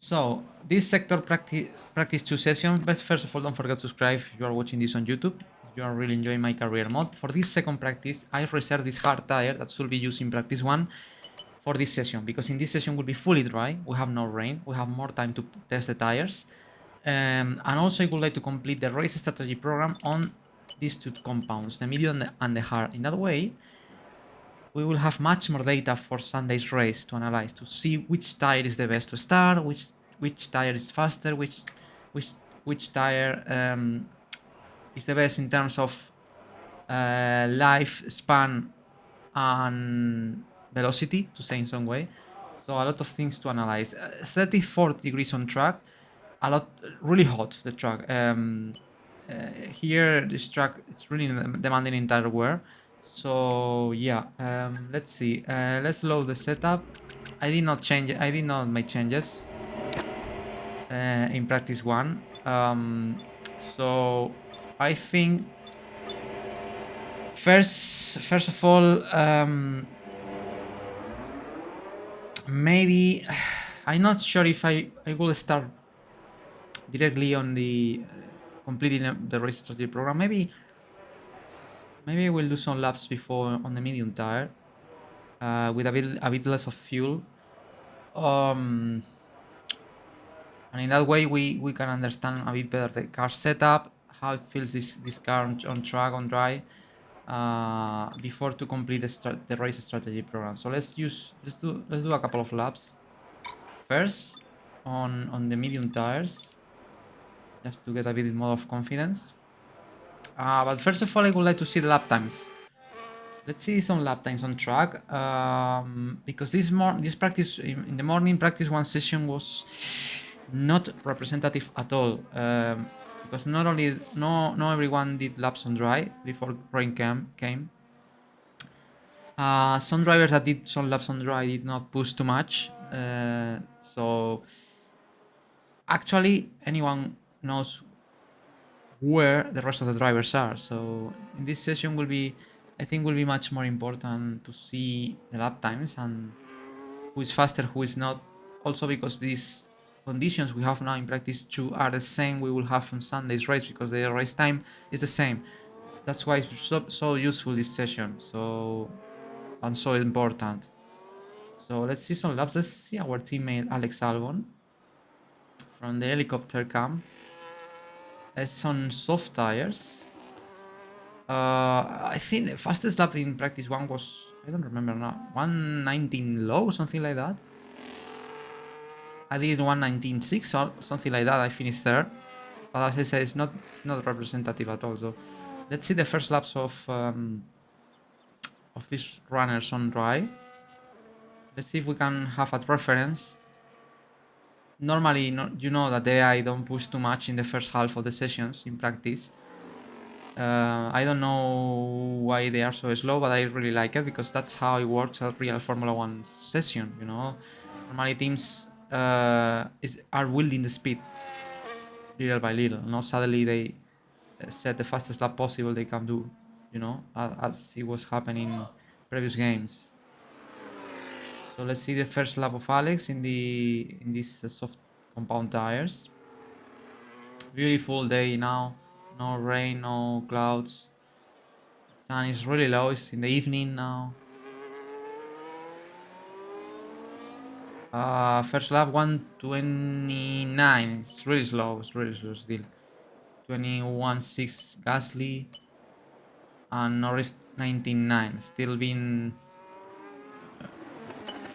So this sector practice 2 session. But first of all, don't forget to subscribe if you are watching this on YouTube. If you are really enjoying my career mode. For this second practice, I reserved this hard tire that should be used in practice 1 for this session, because in this session will be fully dry. We have no rain. We have more time to test the tires. And also I would like to complete the race strategy program on these two compounds, the medium and the hard. In that way, we will have much more data for Sunday's race to analyze, to see which tire is the best to start, which tire is faster, which which tire is the best in terms of lifespan and velocity, to say in some way. So a lot of things to analyze. 34 degrees on track, a lot, really hot, the track. Here this track, it's really demanding in tire wear. So yeah, let's see. Let's load the setup. I did not make changes in practice 1. So I think first of all, maybe I'm not sure if I will start directly on the completing the race strategy program. Maybe I will do some laps before on the medium tire with a bit less of fuel. And in that way we can understand a bit better the car setup, how it feels this car on track, on dry, before to complete the race strategy program. So let's do a couple of laps first on the medium tires, just to get a bit more of confidence. But first of all, I would like to see the lap times. Let's see some lap times on track, because this practice in the morning practice 1 session was not representative at all, because not everyone did laps on dry before rain came. Some drivers that did some laps on dry did not push too much, so actually anyone knows where the rest of the drivers are. So in this session I think will be much more important to see the lap times and who is faster, who is not. Also because these conditions we have now in practice 2 are the same we will have on Sunday's race, because the race time is the same. That's why it's so useful, this session, and so important. So let's see some laps. Let's see our teammate Alex Albon from the helicopter cam. It's on soft tires. I think the fastest lap in practice 1 was, I don't remember now, 119 low, something like that. I did 119.6 or something like that. I finished third, but as I said, it's not representative at all. So let's see the first laps of these runners on dry. Let's see if we can have a reference. Normally, you know that the AI don't push too much in the first half of the sessions in practice. I don't know why they are so slow, but I really like it, because that's how it works at real Formula 1 session, you know. Normally teams are building the speed little by little. Not suddenly they set the fastest lap possible they can do, you know, as it was happening in previous games. So let's see the first lap of Alex in these soft compound tires. Beautiful day now. No rain, no clouds. Sun is really low. It's in the evening now. First lap 129. It's really slow. It's really slow still. 21.6 Gasly and Norris 19.9. Still been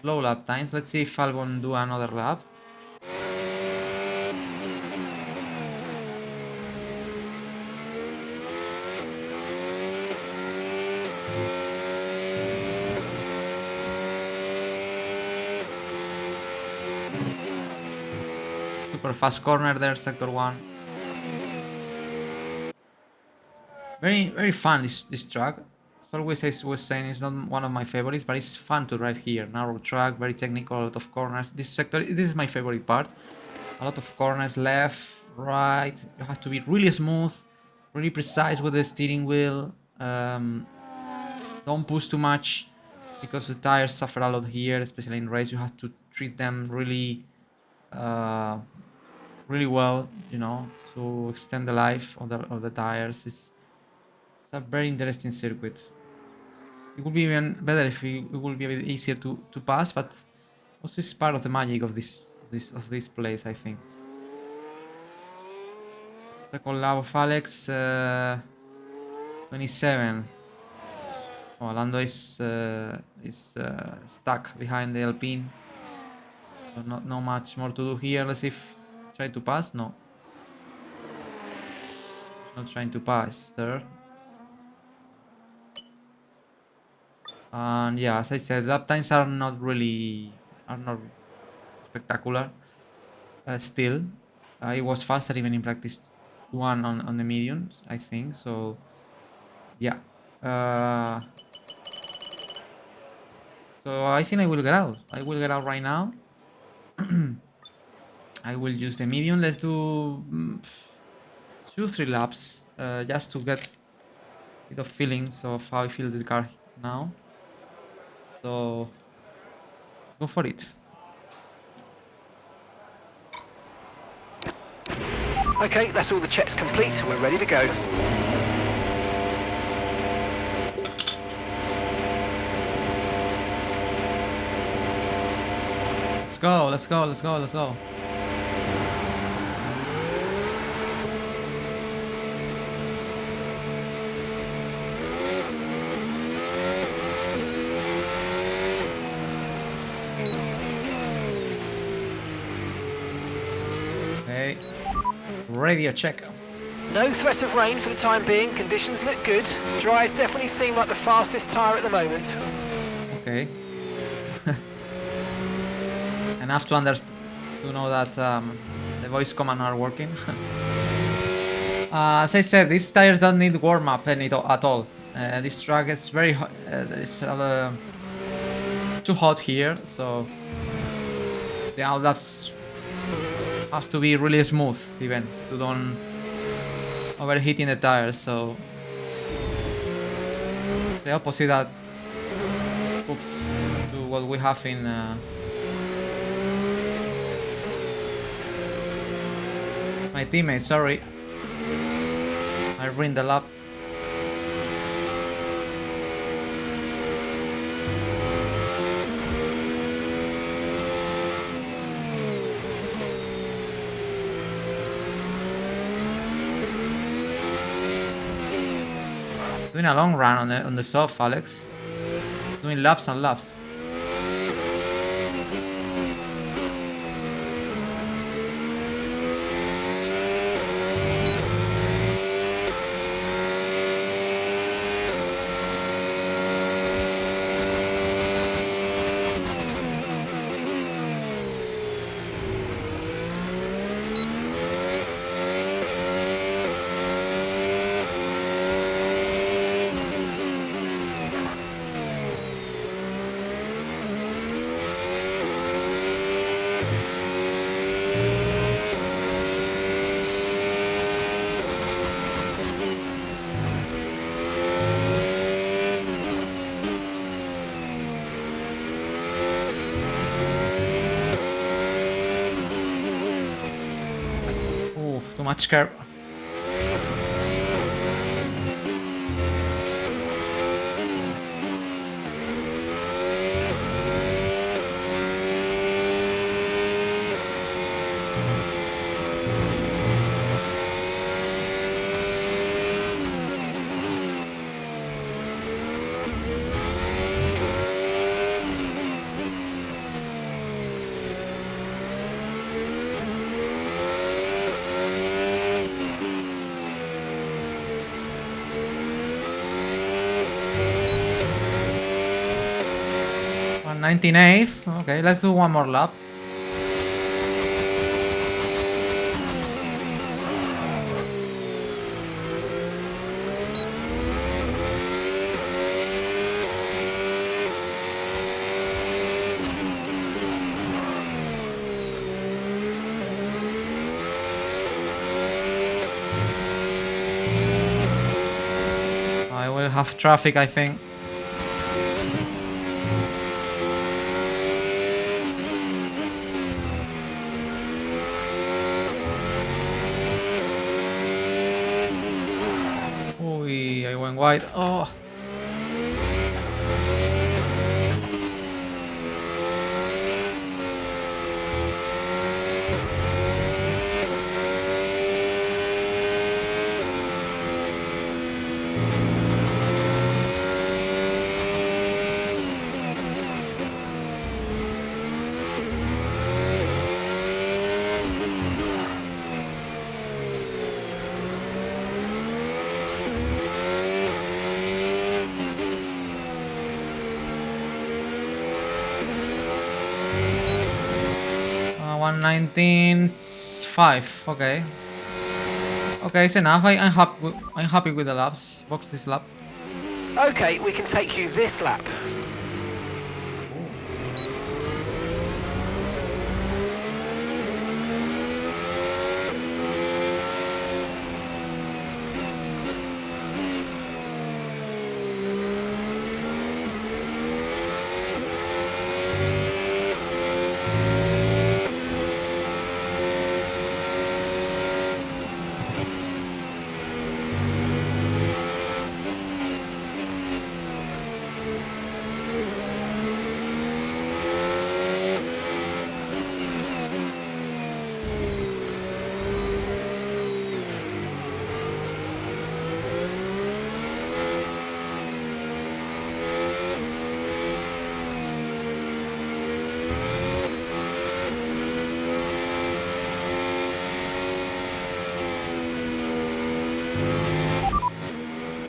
low lap times. Let's see if Albon do another lap. Super fast corner there, sector 1. Very fun this track. As always, I was saying, it's not one of my favorites, but it's fun to drive here. Narrow track, very technical, a lot of corners. This is my favorite part. A lot of corners, left, right. You have to be really smooth, really precise with the steering wheel. Don't push too much, because the tires suffer a lot here, especially in race. You have to treat them really really well, you know, to extend the life of the tires. It's a very interesting circuit. It would be even better if it would be a bit easier to pass, but also it's part of the magic of this place, I think. Second lap of Alex, 27. Oh, Lando is stuck behind the Alpine, so not much more to do here. Let's see if try to pass. No, not trying to pass there. And yeah, as I said, lap times are not spectacular. Still, it was faster even in practice one on the mediums, I think. So yeah. So I think I will get out. I will get out right now. I will use the medium. Let's do 2-3 laps just to get a bit of feelings of how I feel the car now. So let's go for it. Okay, that's all the checks complete. We're ready to go. Let's go, let's go, let's go, let's go. Okay. Radio check. No threat of rain for the time being. Conditions look good. Dries definitely seem like the fastest tyre at the moment. Okay. Enough to understand, to know that the voice command are working. As I said, these tires don't need warm up at all. This track is very hot. It's too hot here, so the outlaps have to be really smooth, even to don't overheating the tires. So the opposite that to what we have in. My teammate, sorry. I ruined the lap. Doing a long run on the soft, Alex. Doing laps and laps. Too much curb. On 98th. Okay, let's do one more lap. I will have traffic, I think. wide. Oh. Uh, 119.5. Okay. Okay, it's enough. I'm happy with the laps. Box this lap. Okay, we can take you this lap.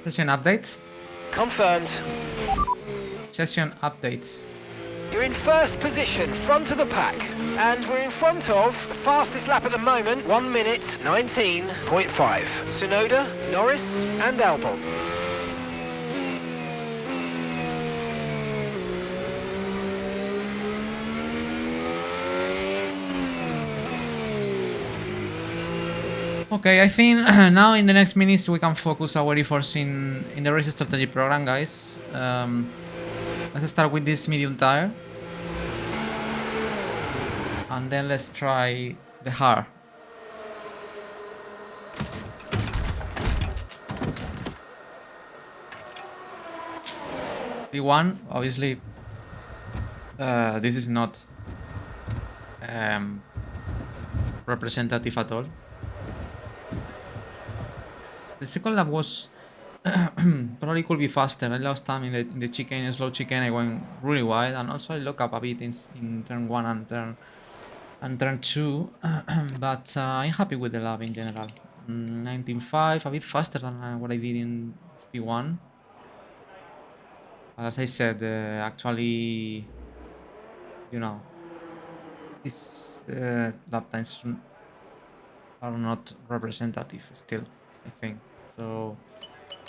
Session update. Confirmed. Session update. You're in first position, front of the pack. And we're in front of, fastest lap at the moment, 1 minute 19.5. Tsunoda, Norris and Albon. Okay, I think now in the next minutes we can focus our efforts in the race strategy program, guys. Let's start with this medium tire. And then let's try the hard. P1, obviously, this is not representative at all. The second lap was probably could be faster. I lost time in the chicane, slow chicane. I went really wide, and also I look up a bit in turn 1 and turn 2. But I'm happy with the lap in general. 19.5, a bit faster than what I did in P1. But as I said, actually, you know, these lap times are not representative still, I think. So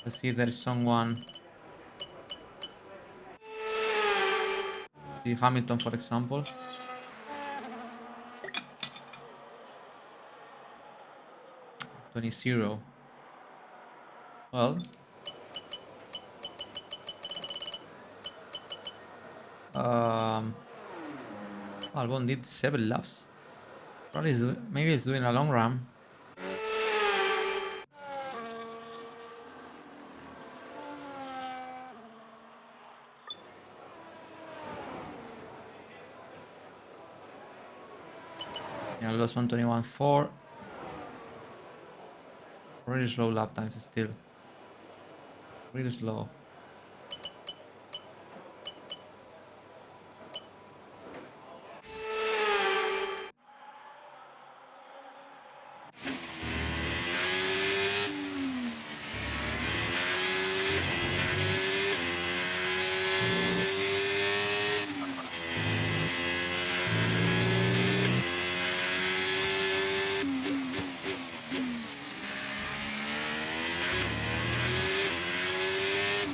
let's see if there is someone. See Hamilton, for example. 20-0. Well, Albon did 7 laps. Probably maybe he's doing a long run. Yeah, lost 121.4. Really slow lap times still. Really slow.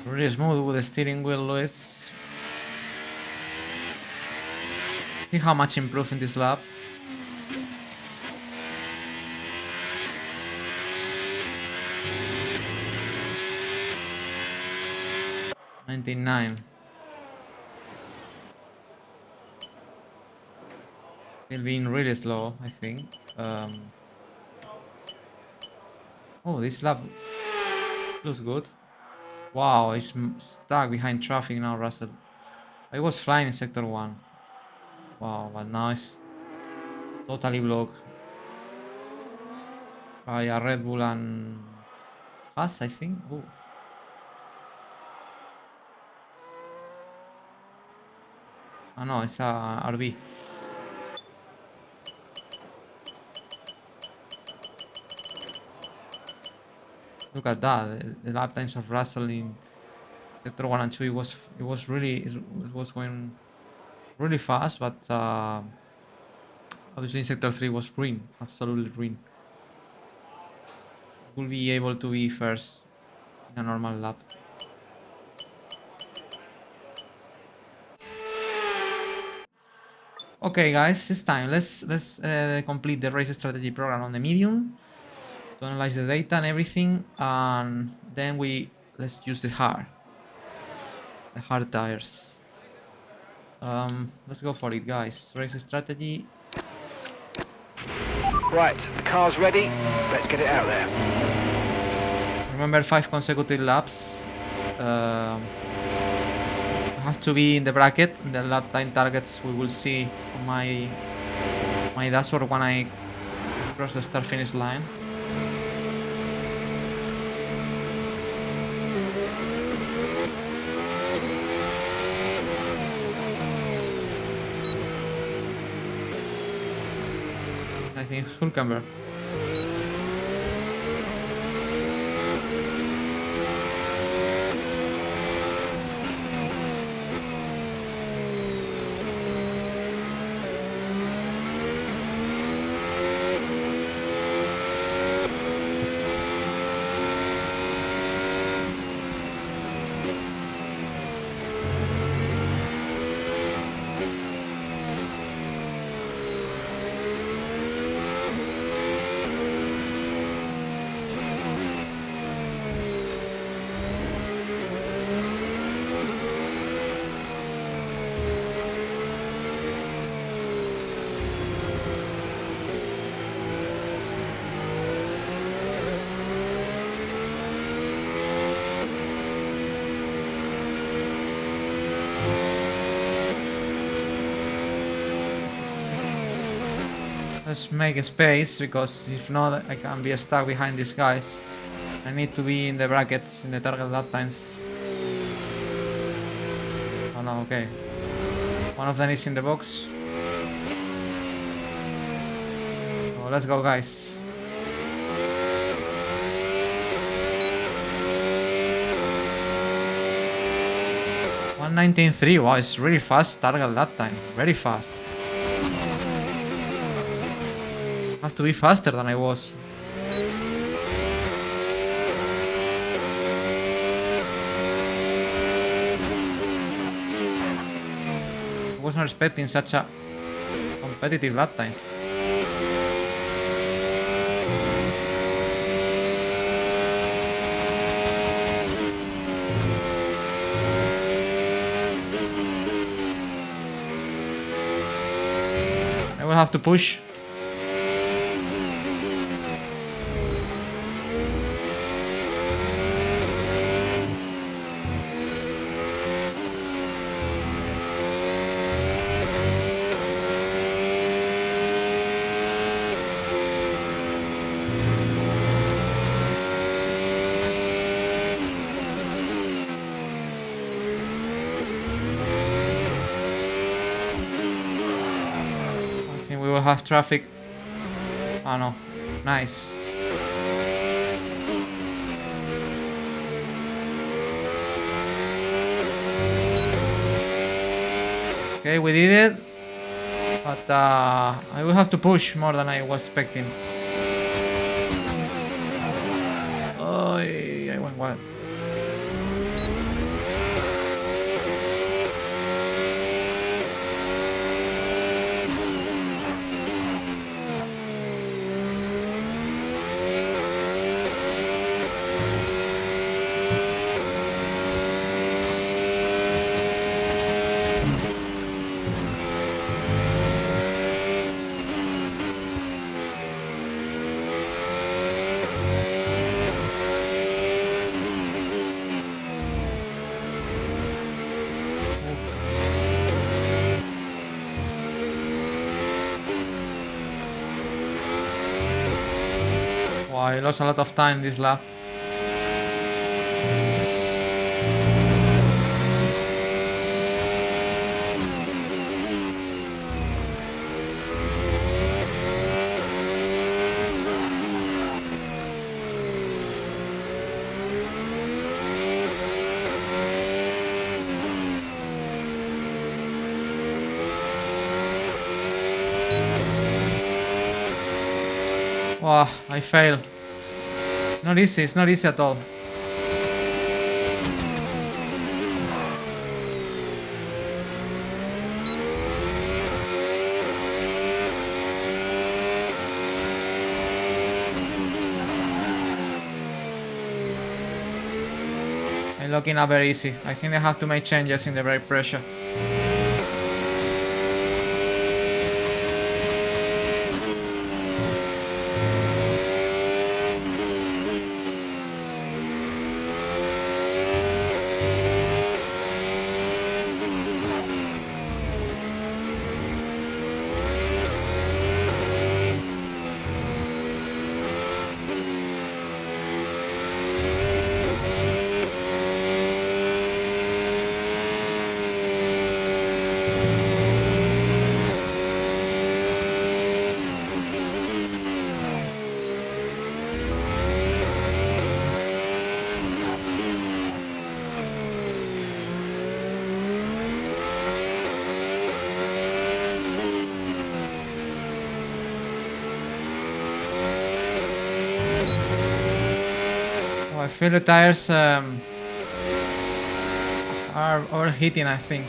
Really smooth with the steering wheel, Luis. See how much improved in this lap. $99. Still being really slow, I think. Oh, this lap looks good. Wow, he's stuck behind traffic now, Russell. I was flying in sector 1. Wow, but now it's totally blocked by a Red Bull and Haas, I think. Oh. Oh no, it's a RB. Look at that. The lap times of Russell in sector 1 and 2, it was going really fast, but obviously in sector 3 was green, absolutely green. Will be able to be first in a normal lap. Okay, guys, it's time. Let's complete the race strategy program on the medium to analyze the data and everything, and then let's use the hard tires. Let's go for it, guys. Race strategy. Right, the car's ready. Let's get it out there. Remember, 5 consecutive laps. Have to be in the bracket. The lap time targets we will see on my dashboard when I cross the start finish line. I think it's Hulkenberg. Let's make a space, because if not I can be stuck behind these guys. I need to be in the brackets, in the target lap times. Oh no, okay. One of them is in the box. So let's go, guys. .119.3, wow, it's really fast target lap time. Very fast. Have to be faster than I was. I was not expecting such a competitive lap times. I will have to push. We will have traffic. Oh no, nice. Okay, we did it, but I will have to push more than I was expecting. Oh, I went wild. I lost a lot of time this lap. Wow, I fail. Not easy, it's not easy at all. I'm looking up very easy. I think I have to make changes in the brake pressure. I feel the tires are overheating, I think.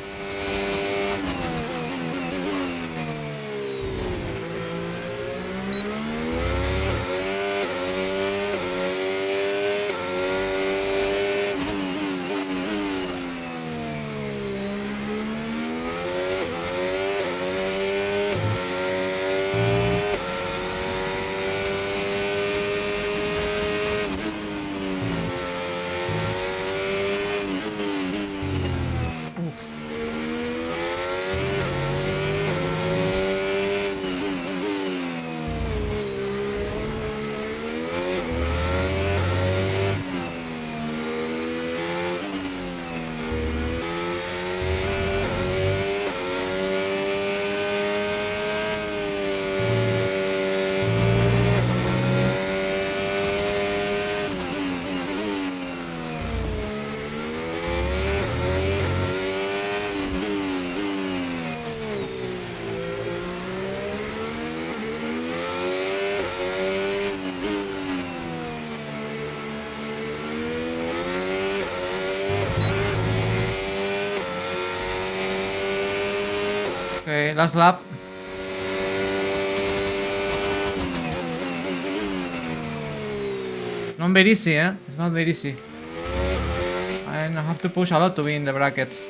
Okay, last lap. Not very easy, eh? It's not very easy. I have to push a lot to be in the bracket.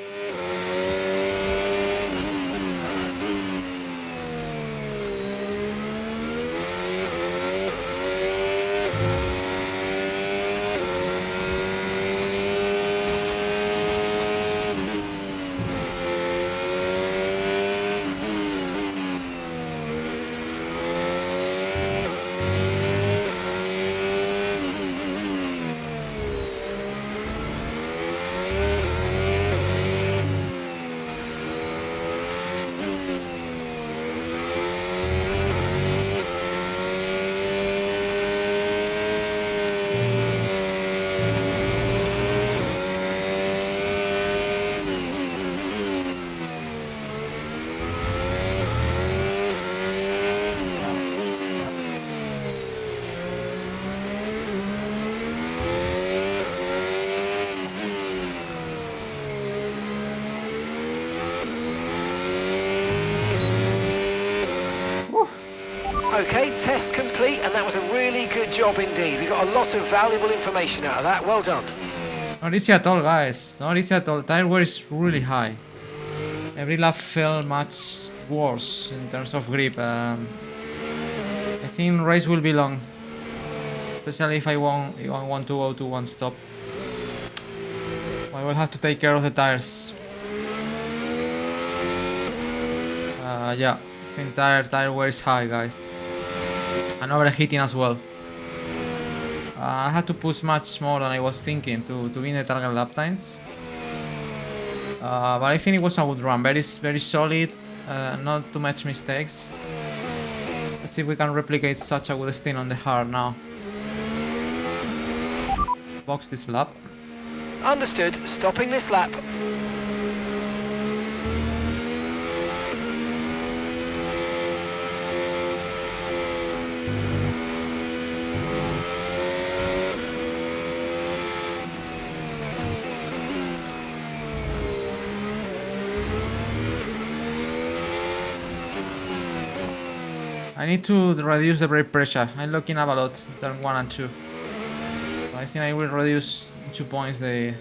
Okay, test complete, and that was a really good job indeed. We got a lot of valuable information out of that. Well done. Not easy at all, guys. Not easy at all. Tire wear is really high. Every lap felt much worse in terms of grip. I think race will be long, especially if I want to go to one stop. I will have to take care of the tires. Yeah, I think tire wear is high, guys, and overheating as well. I had to push much more than I was thinking to win the target lap times. But I think it was a good run. Very solid. Not too much mistakes. Let's see if we can replicate such a good stint on the hard now. Box this lap. Understood. Stopping this lap. I need to reduce the brake pressure. I'm looking up a lot, turn 1 and 2. So I think I will reduce 2 points the...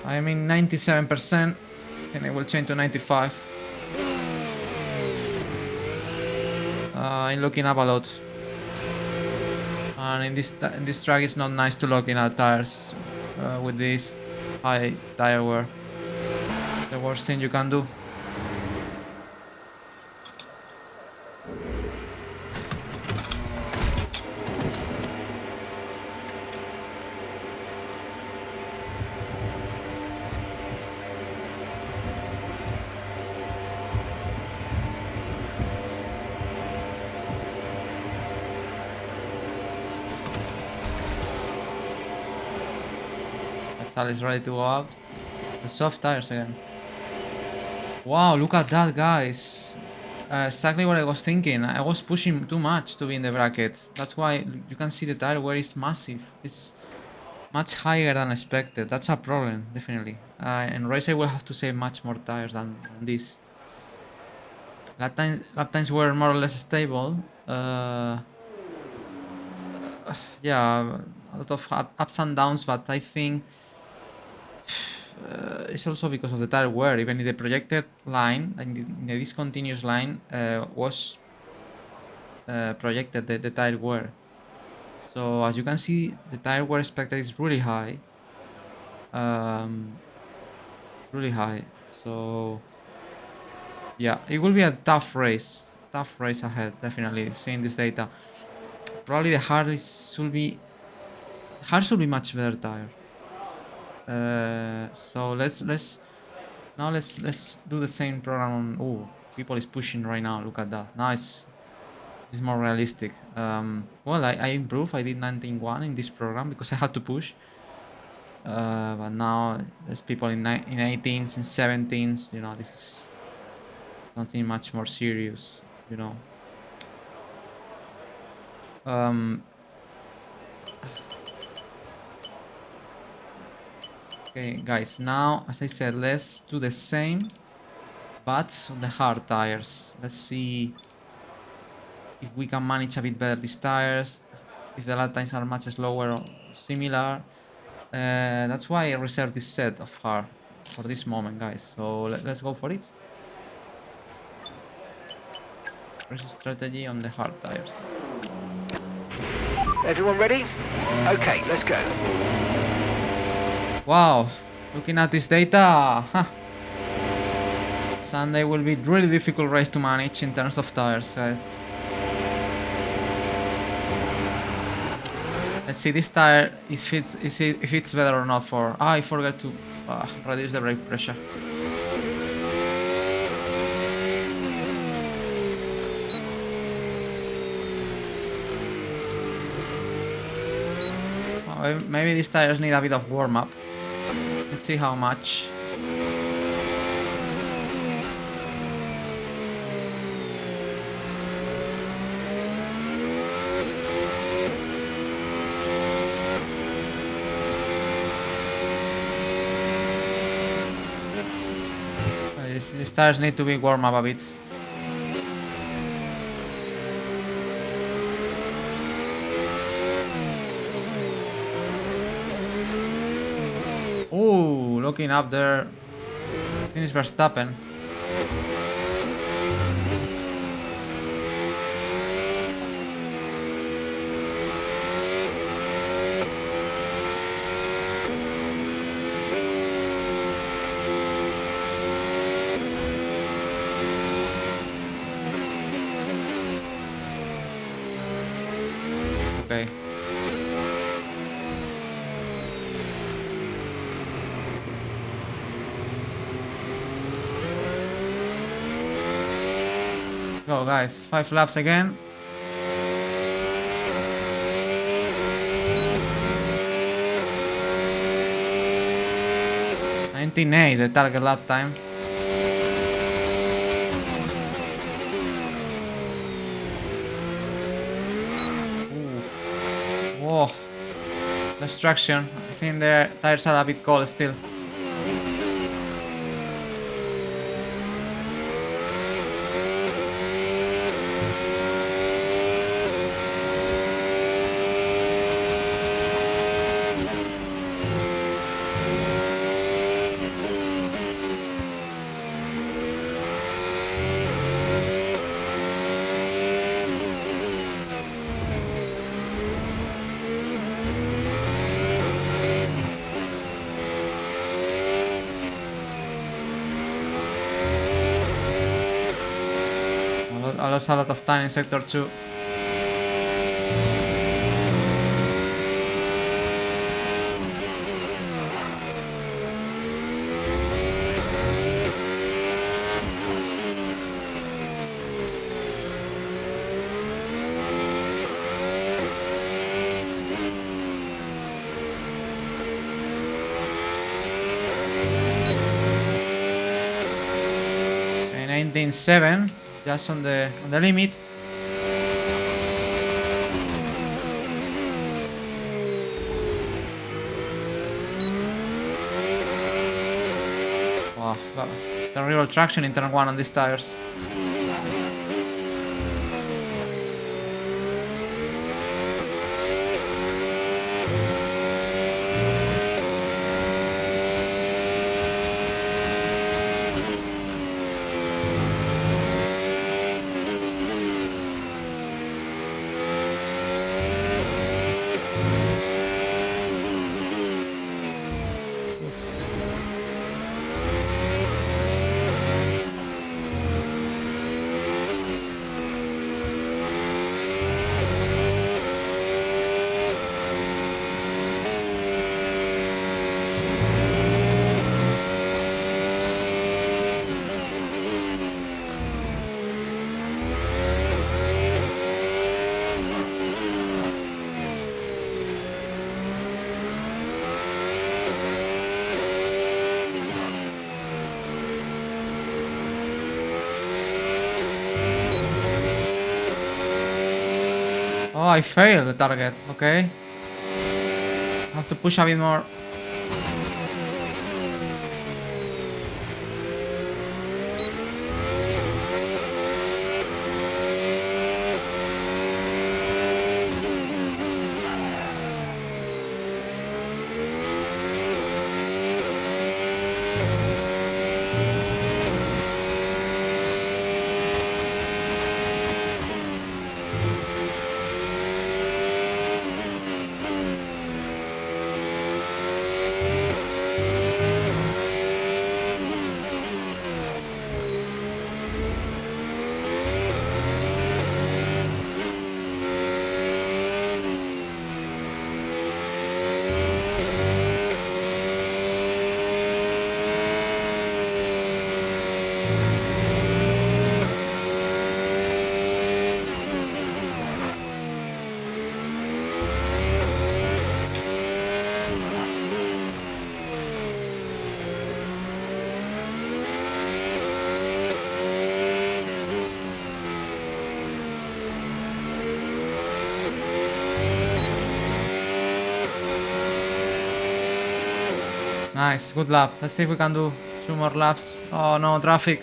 I'm in 97%. I think I will change to 95. I'm looking up a lot. And in this track it's not nice to lock in our tires with this high tire wear. The worst thing you can do. Sal is ready to go out. The soft tires again. Wow, look at that, guys. Exactly what I was thinking. I was pushing too much to be in the bracket. That's why you can see the tire wear is massive. It's much higher than expected. That's a problem, definitely. In race I will have to save much more tires than this. Lap times were more or less stable. Yeah, a lot of ups and downs, but I think it's also because of the tire wear. Even in the projected line, in the discontinuous line, was projected the tire wear. So as you can see, the tire wear expected is really high. Really high. So yeah, it will be a tough race. Tough race ahead, definitely. Seeing this data, probably the hard should be much better tire. So let's do the same program on... Oh, people is pushing right now. Look at that. Nice. This is more realistic. Well, I improved. I did 19.1 in this program because I had to push. But now there's people in 18s, in 17s. You know, this is something much more serious. You know. Okay, guys, now, as I said, let's do the same, but on the hard tires. Let's see if we can manage a bit better these tires, if the lap times are much slower or similar. That's why I reserved this set of hard for this moment, guys. So let's go for it. Race strategy on the hard tires. Everyone ready? Okay, let's go. Wow, looking at this data, Sunday will be really difficult race to manage in terms of tires, guys. Let's see this tire if it's better or not for... I forgot to reduce the brake pressure. Maybe these tires need a bit of warm-up. Let's see how much. These tires need to be warm up a bit. Oh, looking up there. Finish Verstappen. Okay. go, guys. 5 laps again. $19.8 the target lap time. Ooh. Whoa. Less traction. I think the tires are a bit cold still. I lost a lot of time in sector 2. Okay, 19.7, just on the limit. Wow, terrible traction in turn 1 on these tires. Oh, I failed the target. Okay. I have to push a bit more. Nice, good lap. Let's see if we can do 2 more laps. Oh no, traffic.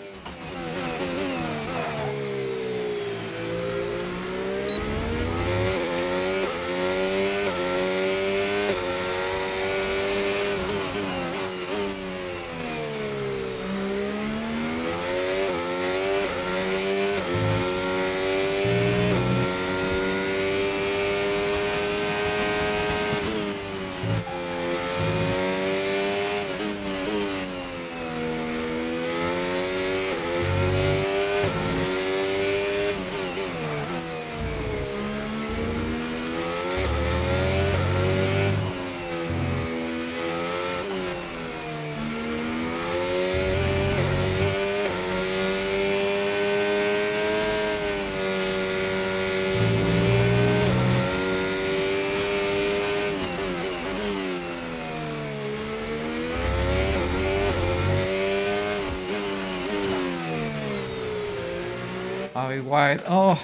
bit wide. Oh.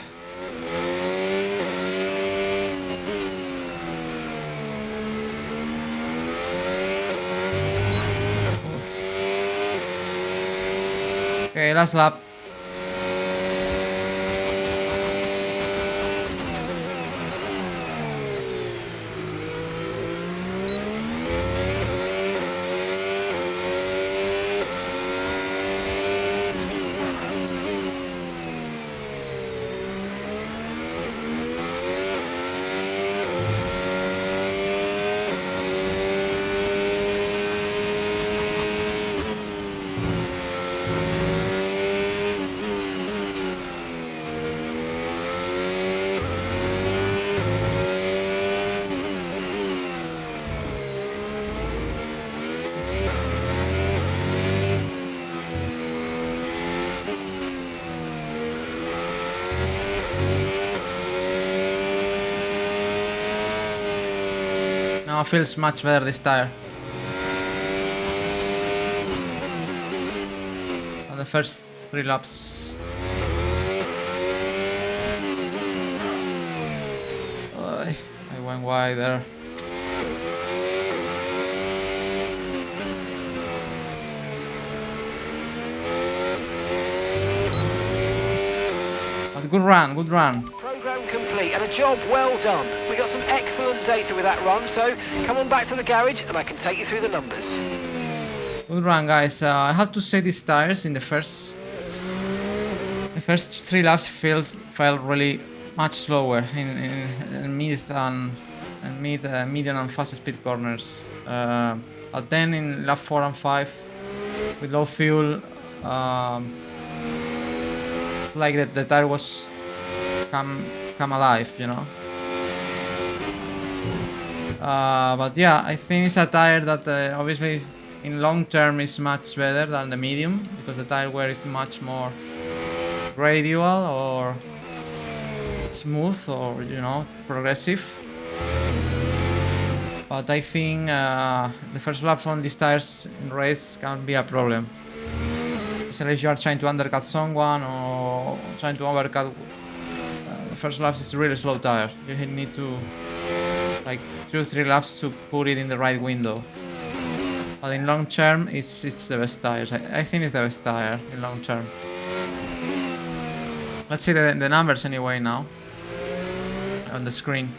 Okay, last lap. Now feels much better this tire. On the first 3 laps. I went wide there. But good run, good run. Program complete and a job well done. We got some excellent data with that run, so come on back to the garage and I can take you through the numbers. Good run, guys. I had to say these tires in the first 3 laps felt really much slower in medium and fast speed corners. But then in lap 4 and 5, with low fuel, like the tire was come alive, you know. But yeah, I think it's a tire that obviously in long term is much better than the medium, because the tire wear is much more gradual or smooth, or you know, progressive. But I think the first laps on these tires in race can be a problem, especially if you are trying to undercut someone or trying to overcut. The first laps is a really slow tire. You need to like 2 or 3 laps to put it in the right window. But in long term, it's the best tires. I think it's the best tire in long term. Let's see the numbers anyway now on the screen.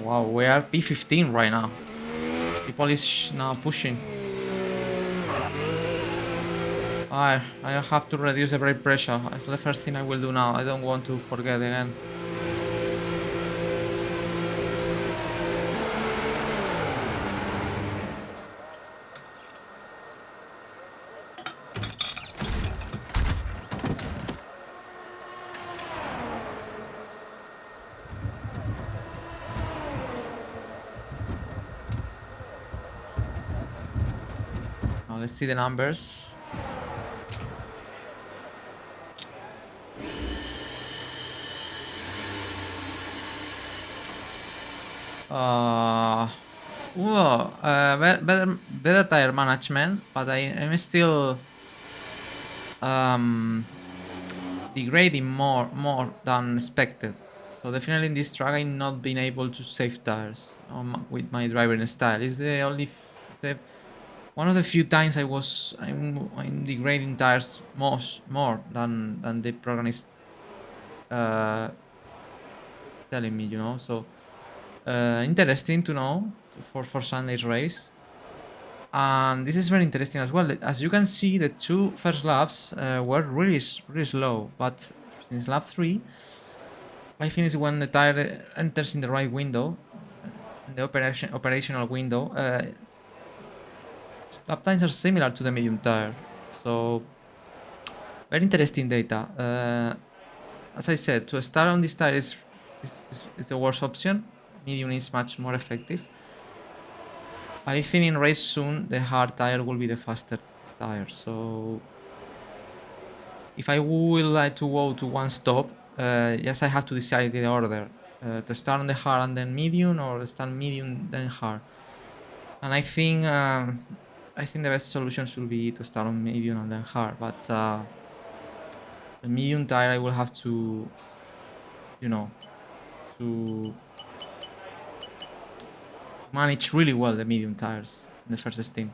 Oh, wow, we are P15 right now. People is now pushing. I have to reduce the brake pressure. That's the first thing I will do now. I don't want to forget again. Now let's see the numbers. Better tire management, but I'm still degrading more than expected. So definitely in this track I'm not being able to save tires with my driving style. It's the only one of the few times I'm degrading tires more than the program is telling me, you know. So interesting to know for Sunday's race. And this is very interesting as well. As you can see, the 2 first laps were really slow, but since lap 3, I think is when the tire enters in the right window, the operational window. Lap times are similar to the medium tire, so very interesting data. As I said, to start on this tire is the worst option. Medium is much more effective. I think in race soon the hard tire will be the faster tire. So if I would like to go to one stop, yes, I have to decide the order to start on the hard and then medium, or start medium then hard. And I think I think the best solution should be to start on medium and then hard, but the medium tire I will have to, you know, to manage really well the medium tires in the first steam.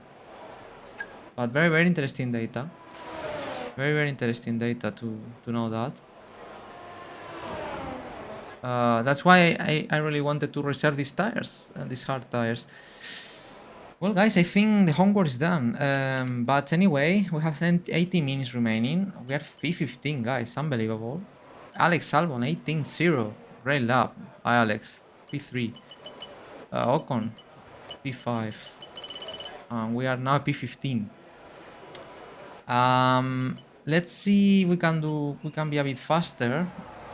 But very, very interesting data. Very, very interesting data to know that. That's why I really wanted to reserve these tires, these hard tires. Well, guys, I think the homework is done. But anyway, we have 80 minutes remaining. We are P15, guys. Unbelievable. Alex Albon, 18-0. Great lap. Hi, Alex. P3. Ocon, P5. We are now P15. Let's see if we can be a bit faster.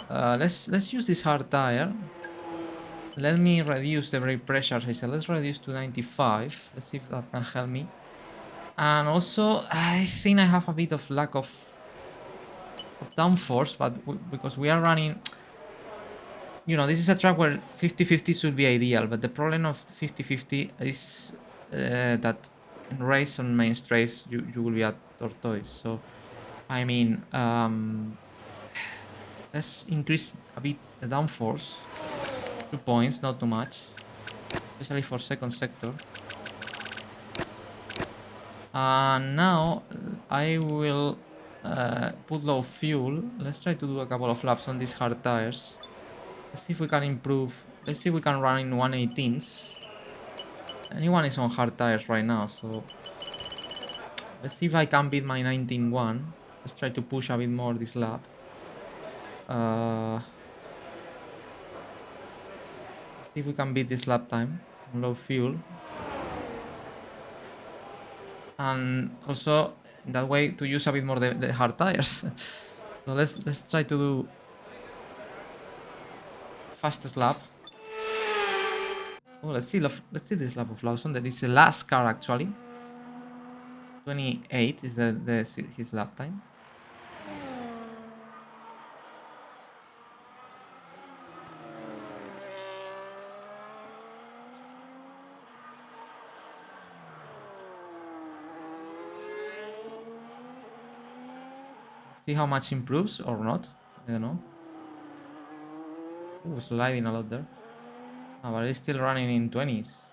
Let's use this hard tire. Let me reduce the brake pressure, as I said. Let's reduce to 95. Let's see if that can help me. And also, I think I have a bit of lack of downforce, but because we are running... You know, this is a track where 50-50 should be ideal, but the problem of 50-50 is that in race on main straights, you will be at tortoise. So, I mean, let's increase a bit the downforce. 2 points, not too much, especially for second sector. And now I will put low fuel. Let's try to do a couple of laps on these hard tires. Let's see if we can improve. Let's see if we can run in 118s. Anyone is on hard tires right now, so let's see if I can beat my 19.1. Let's try to push a bit more this lap. See if we can beat this lap time on low fuel. And also in that way to use a bit more the hard tires. So let's try to do fastest lap. Oh, let's see this lap of Lawson. That is the last car actually. 28 is his lap time. See how much improves or not. I don't know. Ooh, sliding a lot there. Oh, but it's still running in 20s.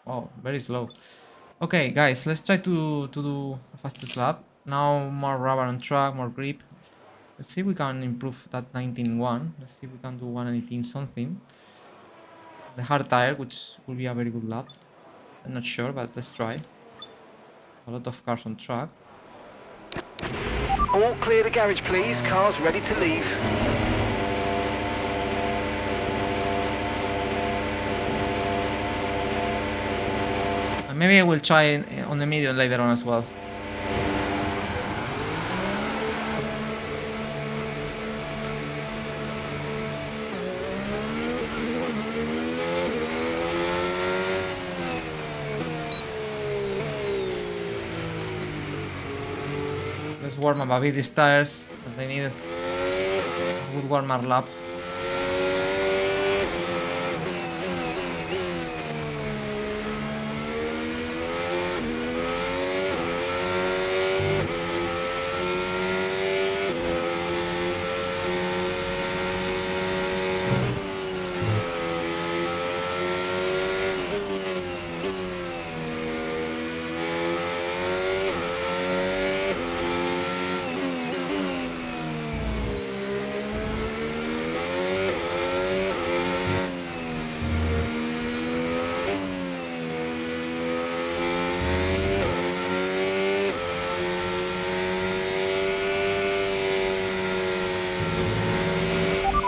Wow, very slow. Okay, guys, let's try to do the fastest lap. Now more rubber on track, more grip. Let's see if we can improve that 19.1. Let's see if we can do 118 something. The hard tire, which will be a very good lap. I'm not sure, but let's try. A lot of cars on track. All clear the garage, please. Cars ready to leave. And maybe I will try on the medium later on as well. Let's warm up a bit these tires, but they need a good warm-up lap.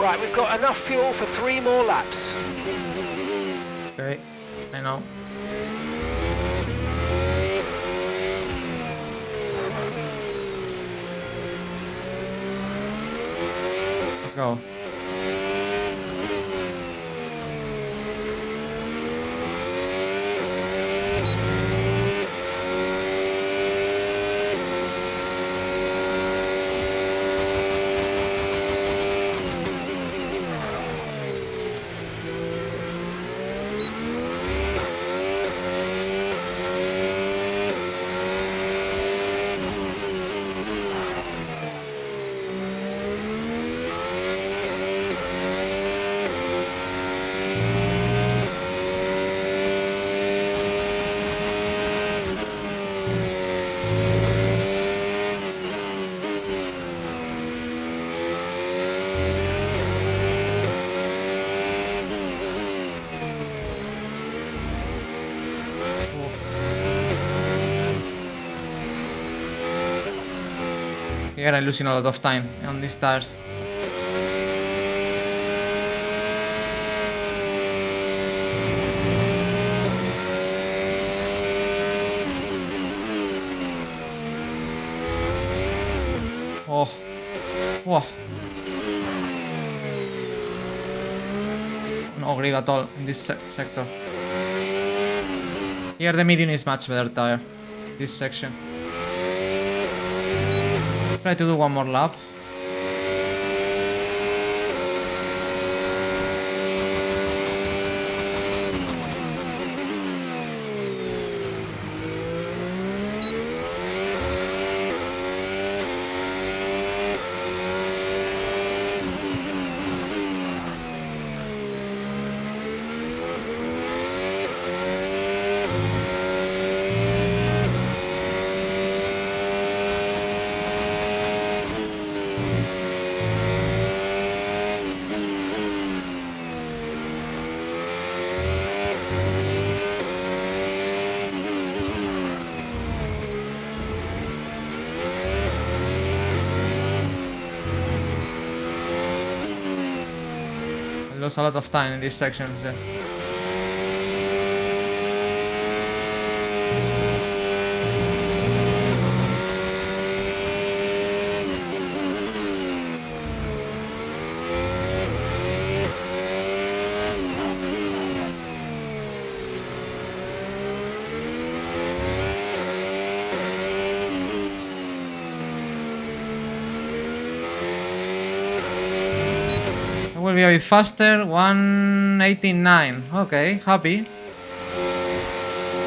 Right, we've got enough fuel for 3 more laps. Okay, I know. Let's go. Here I'm losing a lot of time on these tires. Oh, wow. No grip at all in this sector. Here the medium is much better tire. This section. Try to do one more lap. I lost a lot of time in this section. Yeah. Will be a bit faster. 1:18.9. Okay, happy.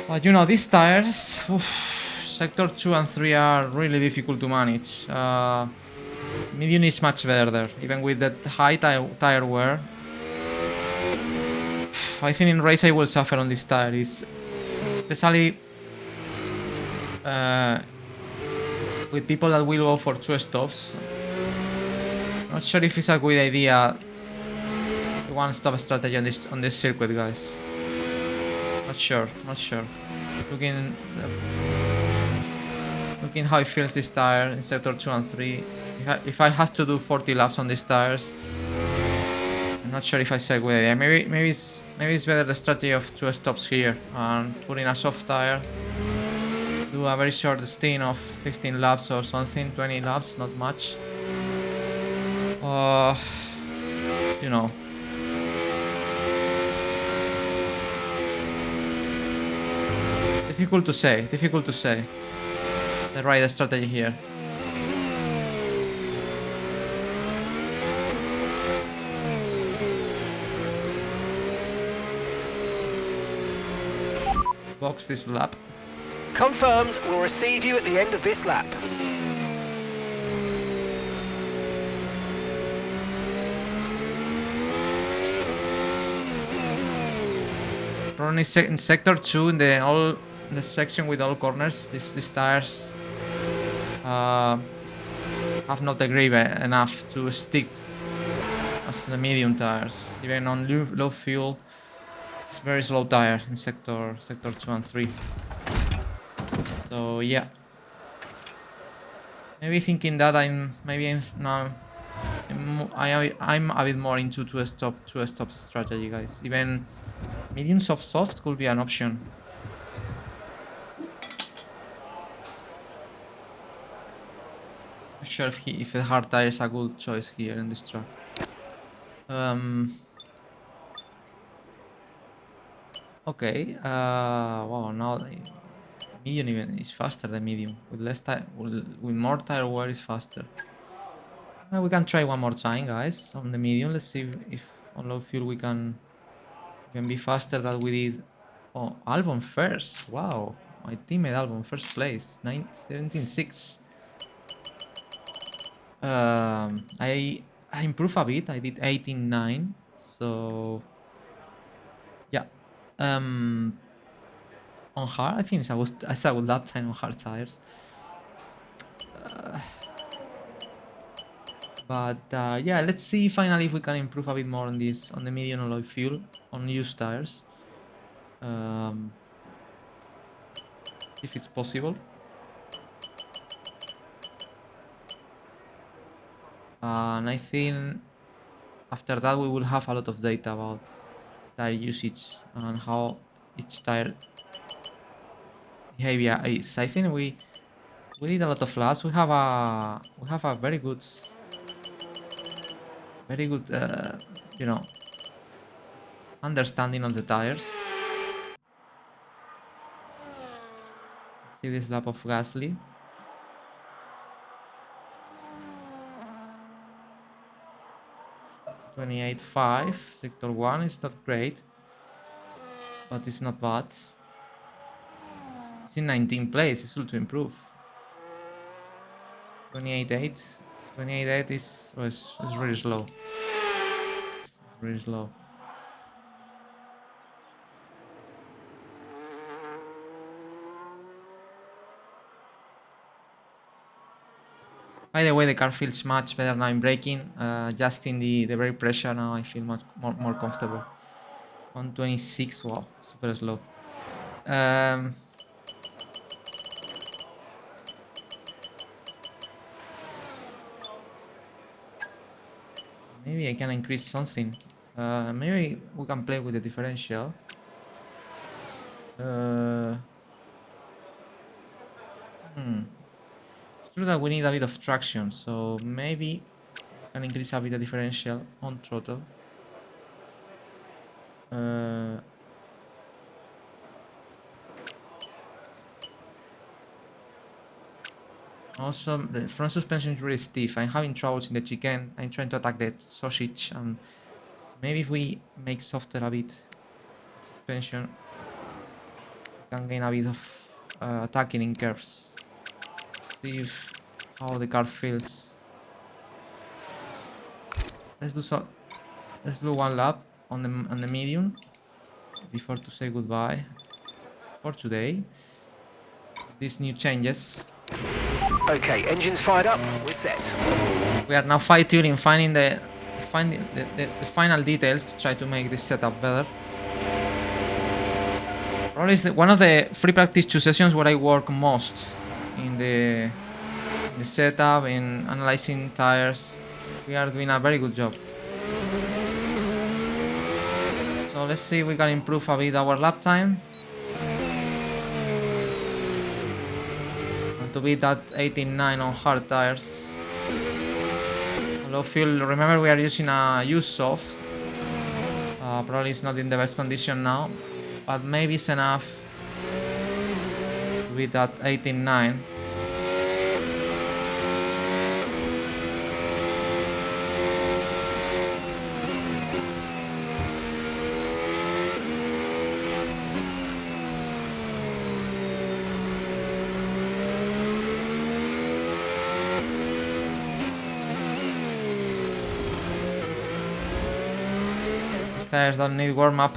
But you know, these tires, oof, sector 2 and 3 are really difficult to manage. Medium is much better there, even with that high tire wear. I think in race I will suffer on this tire, especially with people that will go for 2 stops. Not sure if it's a good idea. One-stop strategy on this circuit, guys. Not sure. Looking how it feels this tire in sector 2 and 3. If I have to do 40 laps on these tires, I'm not sure if I say good idea. Maybe it's better the strategy of 2 stops here and put in a soft tire. Do a very short stint of 15 laps or something, 20 laps, not much. You know. Difficult to say. The right strategy here. Box this lap. Confirmed, we'll receive you at the end of this lap. Probably in sector 2 in the section with all corners, these tires have not the grip enough to stick as the medium tires. Even on low fuel, it's very slow tire in sector 2 and 3. So yeah, maybe thinking that I'm a bit more into 2 stop strategy, guys. Even medium soft could be an option. Not sure if the hard tire is a good choice here in this track. Okay. Wow. Now medium even is faster than medium. With less tire, with more tire wear is faster. We can try one more time, guys, on the medium. Let's see if on low fuel we can be faster than we did. Oh, Albon first. Wow. My teammate Albon first place. 17.6. I improved a bit. I did 18.9. So yeah. On hard, I think it's a good lap time on hard tires. But yeah, let's see finally if we can improve a bit more on this, on the medium or low fuel, on used tires. If it's possible. And I think after that we will have a lot of data about tire usage and how each tire behavior is. I think we did a lot of laps. We have a very good you know, understanding of the tires. Let's see this lap of Gasly. 28.5. Sector 1 is not great, but it's not bad. It's in 19th place. It's still to improve. 28.8. 28.8 is really slow. It's really slow. By the way, the car feels much better now in braking. Just in the brake pressure now, I feel much more comfortable. 126, wow, super slow. Maybe I can increase something. Maybe we can play with the differential. It's true that we need a bit of traction, so maybe we can increase a bit the differential on throttle. Also, the front suspension is really stiff. I'm having troubles in the chicane. I'm trying to attack the sausage, and maybe if we make softer a bit suspension, we can gain a bit of attacking in curves. See how the car feels. Let's do one lap on the medium before to say goodbye for today. These new changes. Okay, engines fired up, we're set. We are now fine-tuning, finding the final details to try to make this setup better. Probably it's one of the free practice 2 sessions where I work most in the setup, in analyzing tires. We are doing a very good job. So let's see if we can improve a bit our lap time. To beat that 18.9 on hard tires. Low fuel, remember we are using a used soft. Probably it's not in the best condition now, but maybe it's enough to beat that 18.9. Tires don't need warm up.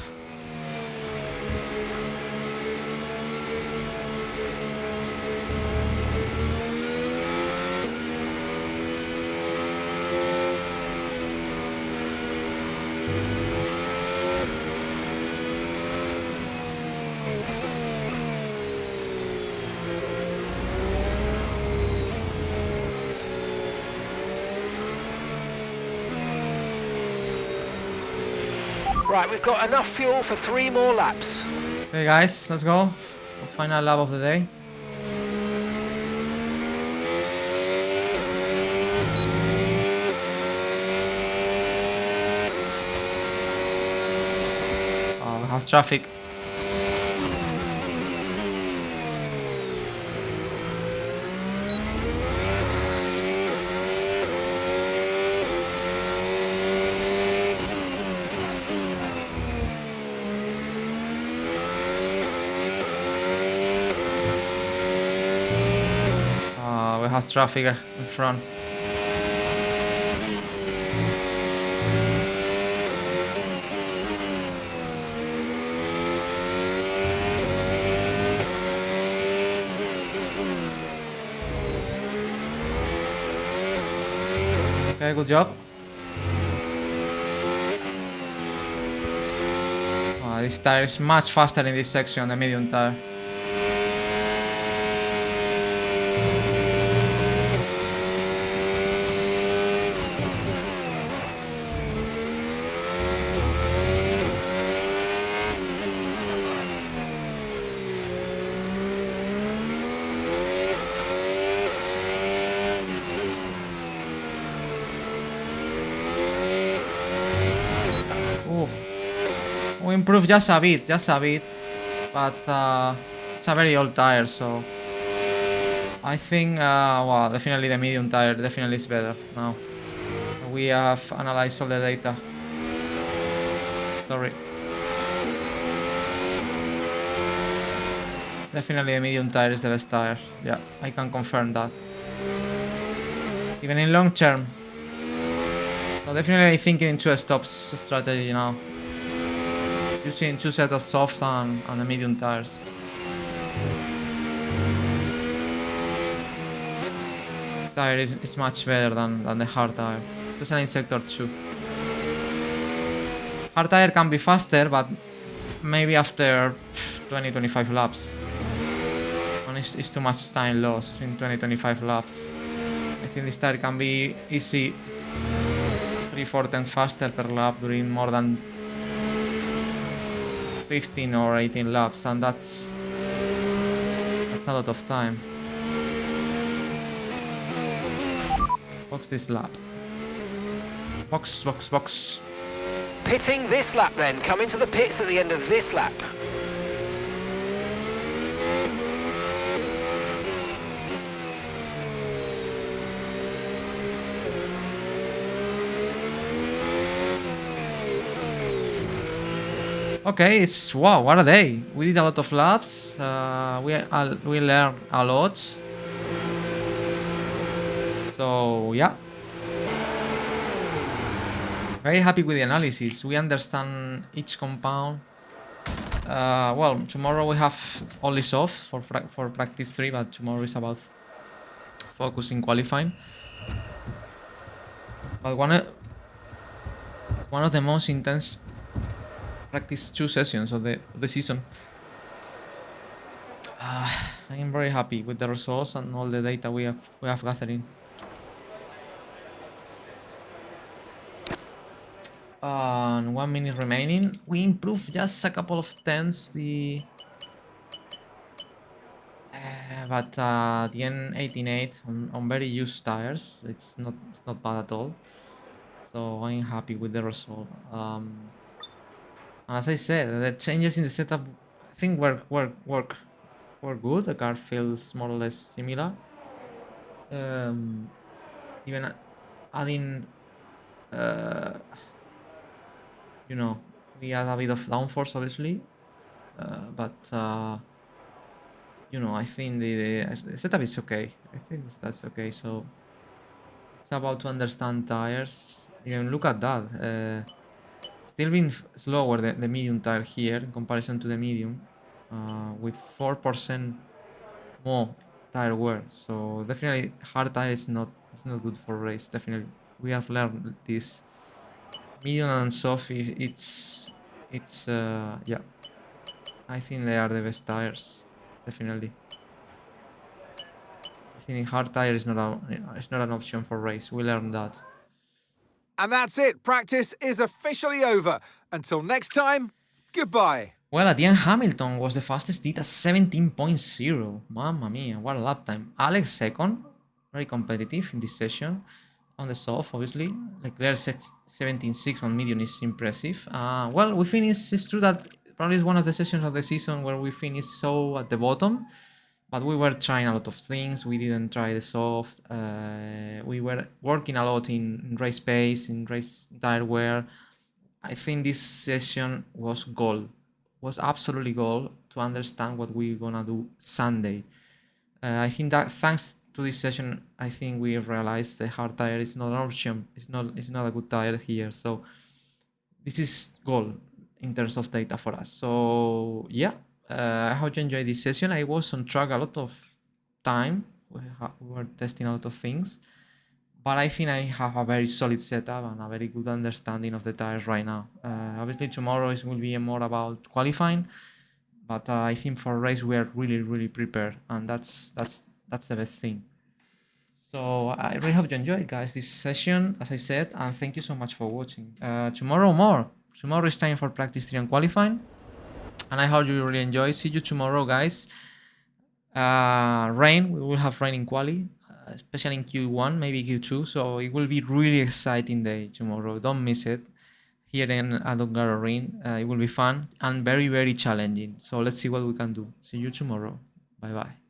Right, we've got enough fuel for 3 more laps. Okay guys, let's go. Final lap of the day. Oh, we have traffic. We have traffic in front. Okay, good job. This tire is much faster in this section, the medium tire. improved just a bit, but it's a very old tire, so I think, well, definitely the medium tire definitely is better now. We have analyzed all the data. Sorry. Definitely the medium tire is the best tire. Yeah, I can confirm that. Even in long term. So definitely thinking in 2 stops strategy now. Using 2 sets of softs and the medium tires. This tire is much better than the hard tire, especially in sector 2. Hard tire can be faster, but maybe after 20-25 laps. And it's too much time lost in 20-25 laps. I think this tire can be easy 3-4 times faster per lap during more than 15 or 18 laps, and that's a lot of time. Box this lap. Box. Pitting this lap then. Come into the pits at the end of this lap. Okay, it's wow, what a day. We did a lot of laps. We learned a lot. So yeah. Very happy with the analysis. We understand each compound. Well, tomorrow we have only softs for practice 3, but tomorrow is about focusing qualifying. But one of the most intense practice 2 sessions of the season. I am very happy with the results and all the data we have gathering. 1 minute remaining. We improved just a couple of tenths but the N188 on very used tires, it's not bad at all. So I'm happy with the result. And as I said, the changes in the setup I think were good. The car feels more or less similar. Even adding, you know, we add a bit of downforce obviously, but you know, I think the setup is okay. I think that's okay. So it's about to understand tires. Even look at that. Still being slower the medium tire here in comparison to the medium, with 4% more tire wear. So definitely hard tire is not good for race. Definitely we have learned this. Medium and soft, it's yeah. I think they are the best tires. Definitely. I think hard tire is not an option for race. We learned that. And that's it. Practice is officially over. Until next time, goodbye. Well, at the end, Hamilton was the fastest did at 17.0. Mamma mia, what a lap time. Alex second, very competitive in this session. On the soft, obviously. Leclerc 17.6 on medium is impressive. Well, we finished. It's true that probably is one of the sessions of the season where we finished so at the bottom. But we were trying a lot of things. We didn't try the soft. We were working a lot in race pace, in race tire wear. I think this session was gold. Was absolutely gold to understand what we're gonna do Sunday. I think that thanks to this session, I think we realized the hard tire is not an option. It's not a good tire here. So this is gold in terms of data for us. So yeah. I hope you enjoyed this session. I was on track a lot of time. We were testing a lot of things. But I think I have a very solid setup and a very good understanding of the tires right now. Obviously, tomorrow it will be more about qualifying. But I think for race, we are really, really prepared. And that's the best thing. So I really hope you enjoyed, guys, this session, as I said. And thank you so much for watching. Tomorrow more. Tomorrow is time for practice 3 and qualifying. And I hope you really enjoy. See you tomorrow, guys. Rain. We will have rain in quali, especially in Q1, maybe Q2. So it will be really exciting day tomorrow. Don't miss it. here in at Hungarian. It will be fun and very, very challenging. So let's see what we can do. See you tomorrow. Bye bye.